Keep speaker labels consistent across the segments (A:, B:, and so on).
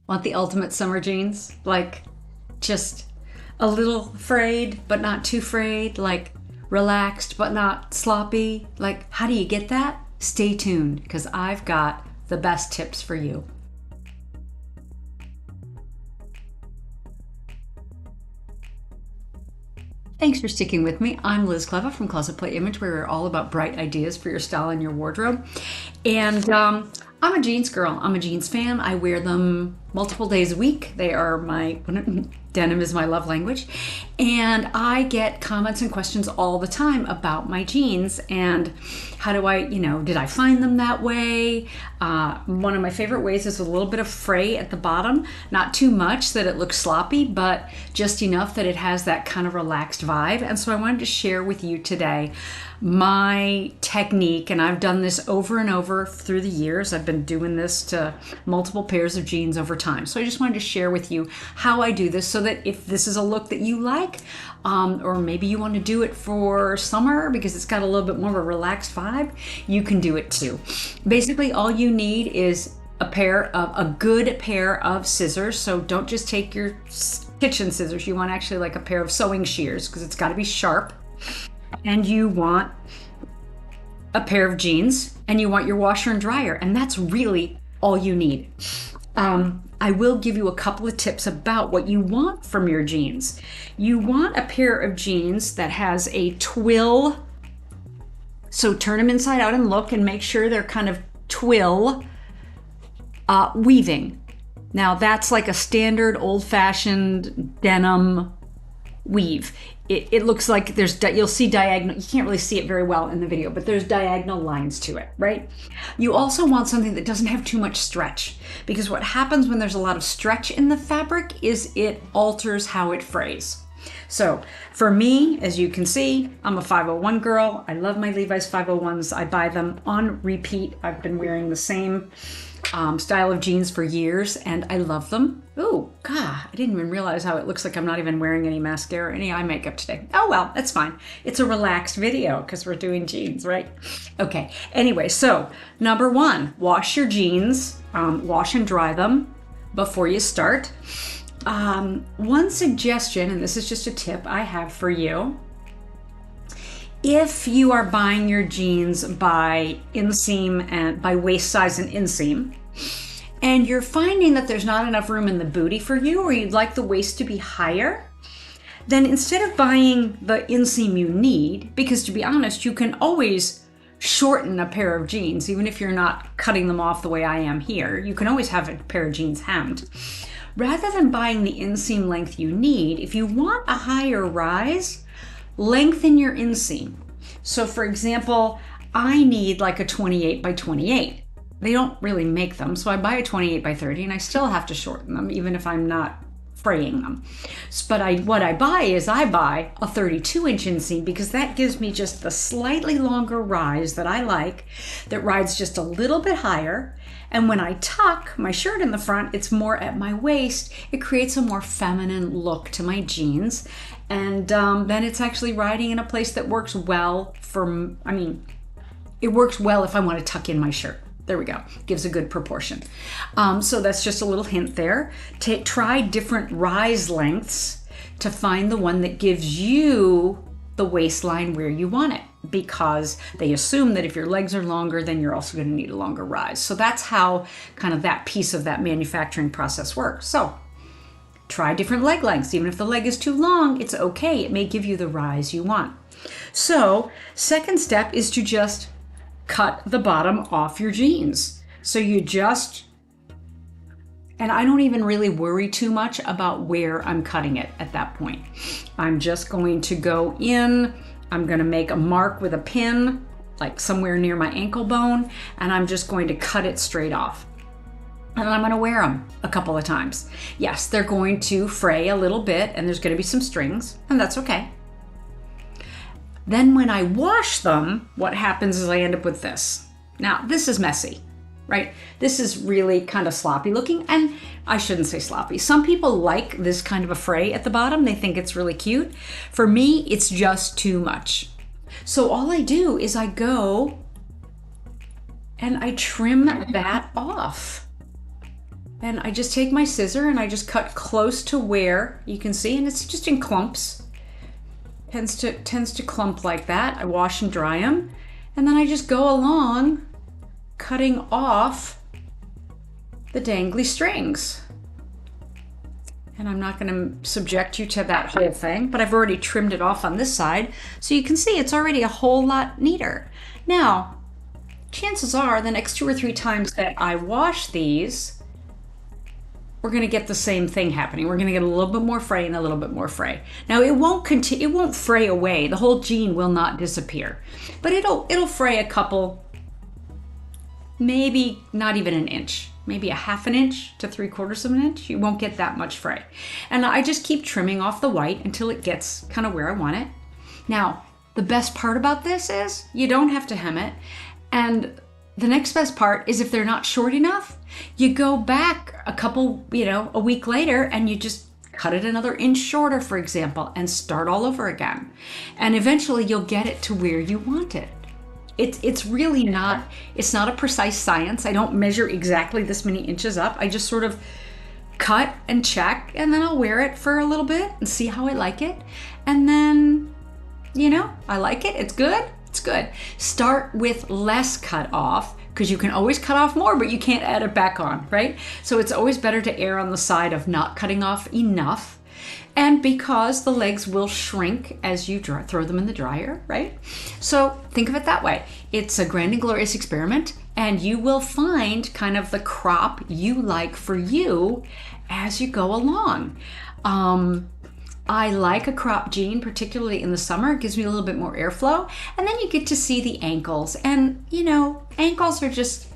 A: Want the ultimate summer jeans? Like just a little frayed, but not too frayed, like relaxed, but not sloppy. Like, how do you get that? Stay tuned because I've got the best tips for you. Thanks for sticking with me. I'm Liz Cleva from Closet Play Image, where we're all about bright ideas for your style and your wardrobe. And I'm a jeans girl. I'm a jeans fan. I wear them multiple days a week. They are my denim is my love language. And I get comments and questions all the time about my jeans and how do I, did I find them that way? One of my favorite ways is a little bit of fray at the bottom, not too much that it looks sloppy, but just enough that it has that kind of relaxed vibe. And so I wanted to share with you today my technique, and I've done this over and over through the years. I've been doing this to multiple pairs of jeans over time. So I just wanted to share with you how I do this so that if this is a look that you like, or maybe you want to do it for summer because it's got a little bit more of a relaxed vibe, you can do it too. Basically, all you need is a good pair of scissors. So don't just take your kitchen scissors. You want actually like a pair of sewing shears because it's got to be sharp. And you want a pair of jeans and you want your washer and dryer, and that's really all you need. I will give you a couple of tips about what you want from your jeans. You want a pair of jeans that has a twill. So turn them inside out and look and make sure they're kind of twill weaving. Now that's like a standard old-fashioned denim weave. It looks like you'll see diagonal, you can't really see it very well in the video, but there's diagonal lines to it, right? You also want something that doesn't have too much stretch, because what happens when there's a lot of stretch in the fabric is it alters how it frays. So for me, as you can see, I'm a 501 girl. I love my Levi's 501s. I buy them on repeat. I've been wearing the same style of jeans for years and I love them. Oh, God, I didn't even realize how it looks like I'm not even wearing any mascara, any eye makeup today. Oh, well, that's fine. It's a relaxed video because we're doing jeans, right? Okay, anyway, so number one, wash your jeans, wash and dry them before you start. One suggestion, and this is just a tip I have for you, if you are buying your jeans by inseam and by waist size and inseam, and you're finding that there's not enough room in the booty for you, or you'd like the waist to be higher, then instead of buying the inseam you need, because to be honest, you can always shorten a pair of jeans, even if you're not cutting them off the way I am here, you can always have a pair of jeans hemmed. Rather than buying the inseam length you need, if you want a higher rise, lengthen your inseam. So for example, I need like a 28 by 28. They don't really make them, so I buy a 28 by 30 and I still have to shorten them even if I'm not fraying them. But what I buy is I buy a 32-inch inseam because that gives me just the slightly longer rise that I like, that rides just a little bit higher. And when I tuck my shirt in the front, it's more at my waist. It creates a more feminine look to my jeans. And then it's actually riding in a place that works well it works well if I want to tuck in my shirt. There we go. Gives a good proportion. So that's just a little hint there. Try different rise lengths to find the one that gives you the waistline where you want it, because they assume that if your legs are longer, then you're also going to need a longer rise. So that's how kind of that piece of that manufacturing process works. So try different leg lengths. Even if the leg is too long, it's okay. It may give you the rise you want. So second step is to just cut the bottom off your jeans. So and I don't even really worry too much about where I'm cutting it at that point. I'm just going to go in, I'm going to make a mark with a pin, like somewhere near my ankle bone, and I'm just going to cut it straight off. And I'm going to wear them a couple of times. Yes, they're going to fray a little bit and there's going to be some strings, and that's okay. Then when I wash them, what happens is I end up with this. Now, this is messy, right? This is really kind of sloppy looking, and I shouldn't say sloppy. Some people like this kind of a fray at the bottom. They think it's really cute. For me, it's just too much. So all I do is I go and I trim that off. And I just take my scissor and I just cut close to where you can see, and it's just in clumps. Tends to clump like that. I wash and dry them, and then I just go along cutting off the dangly strings. And I'm not going to subject you to that whole thing, but I've already trimmed it off on this side, so you can see it's already a whole lot neater. Now, chances are the next 2 or 3 times that I wash these, we're going to get the same thing happening. We're going to get a little bit more fray and a little bit more fray. Now it won't fray away. The whole jean will not disappear, but it'll fray a couple, maybe not even an inch, maybe a 1/2 inch to 3/4 of an inch. You won't get that much fray. And I just keep trimming off the white until it gets kind of where I want it. Now, the best part about this is you don't have to hem it. And the next best part is if they're not short enough, you go back a week later and you just cut it another inch shorter, for example, and start all over again. And eventually you'll get it to where you want it. It's really not, it's not a precise science. I don't measure exactly this many inches up. I just sort of cut and check, and then I'll wear it for a little bit and see how I like it. And then, I like it, it's good. It's good. Start with less cut off, because you can always cut off more, but you can't add it back on, right? So it's always better to err on the side of not cutting off enough. And because the legs will shrink as you throw them in the dryer, right? So think of it that way. It's a grand and glorious experiment, and you will find kind of the crop you like for you as you go along. I like a crop jean, particularly in the summer. It gives me a little bit more airflow. And then you get to see the ankles. And, ankles are just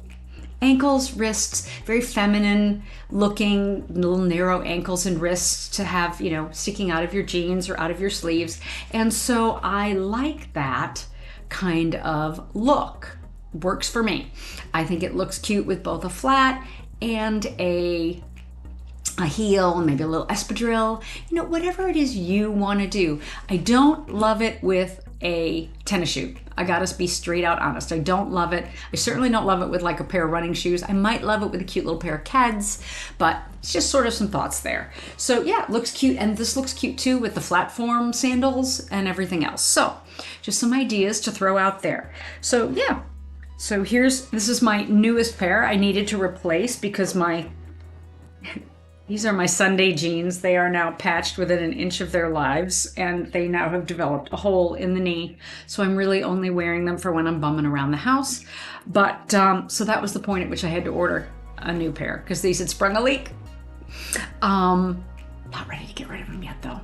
A: ankles, wrists, very feminine looking, little narrow ankles and wrists to have, sticking out of your jeans or out of your sleeves. And so I like that kind of look. Works for me. I think it looks cute with both a flat and a heel, maybe a little espadrille, whatever it is you want to do. I don't love it with a tennis shoe. I gotta be straight out honest. I don't love it. I certainly don't love it with like a pair of running shoes. I might love it with a cute little pair of Keds, but it's just sort of some thoughts there. So yeah, it looks cute, and this looks cute too with the flat form sandals and everything else. So just some ideas to throw out there. So yeah, so this is my newest pair I needed to replace because these are my Sunday jeans. They are now patched within an inch of their lives, and they now have developed a hole in the knee. So I'm really only wearing them for when I'm bumming around the house. But so that was the point at which I had to order a new pair because these had sprung a leak. Not ready to get rid of them yet though.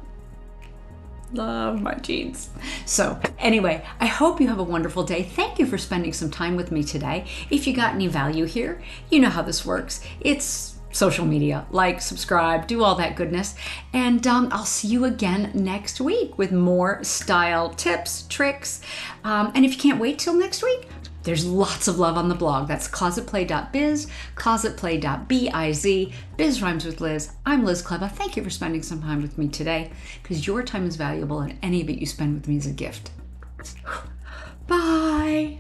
A: Love my jeans. So anyway, I hope you have a wonderful day. Thank you for spending some time with me today. If you got any value here, you know how this works. It's social media, like, subscribe, do all that goodness. And I'll see you again next week with more style tips, tricks. And if you can't wait till next week, there's lots of love on the blog. That's closetplay.biz, closetplay.biz, Biz Rhymes with Liz. I'm Liz Kleba. Thank you for spending some time with me today, because your time is valuable and any of it you spend with me is a gift. Bye.